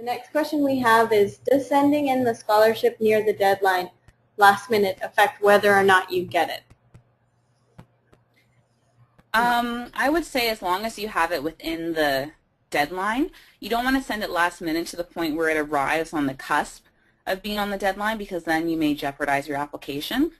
The next question we have is, does sending in the scholarship near the deadline last minute affect whether or not you get it? I would say as long as you have it within the deadline, you don't want to send it last minute to the point where it arrives on the cusp of being on the deadline, because then you may jeopardize your application.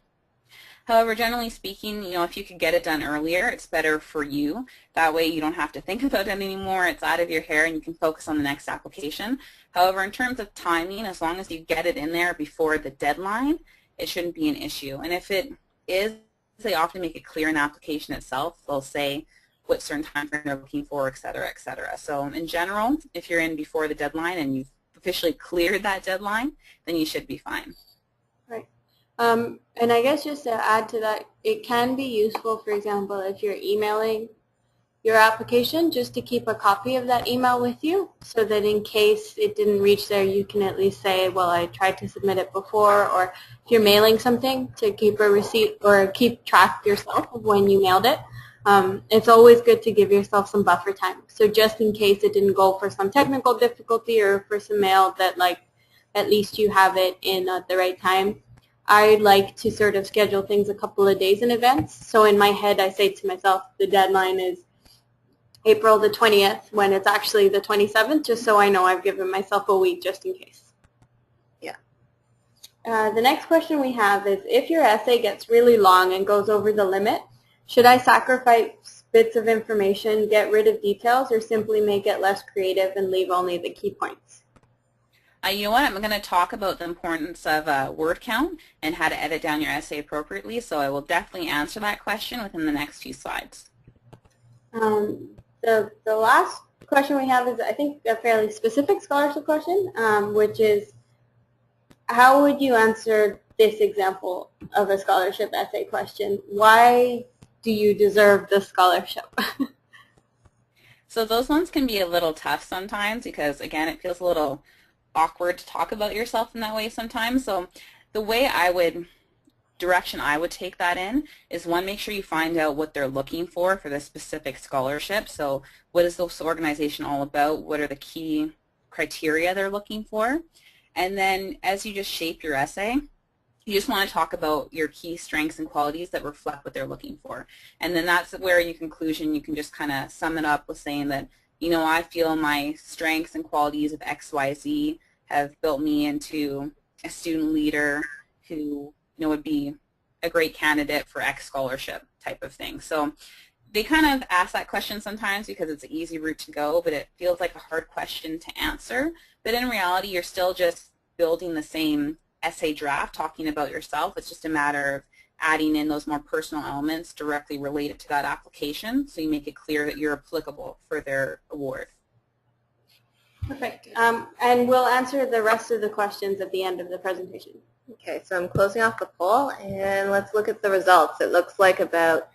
However, generally speaking, if you could get it done earlier, it's better for you. That way you don't have to think about it anymore. It's out of your hair and you can focus on the next application. However, in terms of timing, as long as you get it in there before the deadline, it shouldn't be an issue. And if it is, they often make it clear in the application itself. They'll say what certain time frame they're looking for, et cetera, et cetera. So in general, if you're in before the deadline and you've officially cleared that deadline, then you should be fine. Right. And I guess just to add to that, it can be useful, for example, if you're emailing your application, just to keep a copy of that email with you so that in case it didn't reach there, you can at least say, well, I tried to submit it before, or if you're mailing something, to keep a receipt or keep track yourself of when you mailed it. It's always good to give yourself some buffer time. So just in case it didn't go for some technical difficulty or for some mail that at least you have it in at the right time. I like to sort of schedule things a couple of days in advance. So in my head, I say to myself, the deadline is April the 20th, when it's actually the 27th, just so I know I've given myself a week just in case. Yeah. The next question we have is, if your essay gets really long and goes over the limit, should I sacrifice bits of information, get rid of details, or simply make it less creative and leave only the key points? You know what? I'm going to talk about the importance of word count and how to edit down your essay appropriately, so I will definitely answer that question within the next few slides. The last question we have is, I think, a fairly specific scholarship question, which is, how would you answer this example of a scholarship essay question? Why do you deserve the scholarship? So those ones can be a little tough sometimes because, again, it feels a little awkward to talk about yourself in that way sometimes. So the direction I would take that in is, one, make sure you find out what they're looking for the specific scholarship. So what is this organization all about? What are the key criteria they're looking for? And then as you just shape your essay, you just want to talk about your key strengths and qualities that reflect what they're looking for. And then that's where in conclusion you can just kind of sum it up with saying that, I feel my strengths and qualities of XYZ have built me into a student leader who would be a great candidate for X scholarship type of thing. So they kind of ask that question sometimes because it's an easy route to go, but it feels like a hard question to answer. But in reality, you're still just building the same essay draft, talking about yourself. It's just a matter of adding in those more personal elements directly related to that application, so you make it clear that you're applicable for their award. Perfect. And we'll answer the rest of the questions at the end of the presentation. Okay, so I'm closing off the poll, and let's look at the results. It looks like about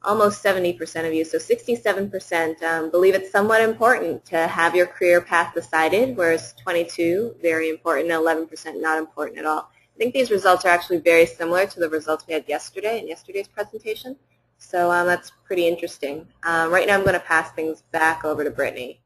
almost 70% of you, so 67%, believe it's somewhat important to have your career path decided, whereas 22%, very important, and 11% not important at all. I think these results are actually very similar to the results we had yesterday in yesterday's presentation, so that's pretty interesting. Right now I'm going to pass things back over to Brittany.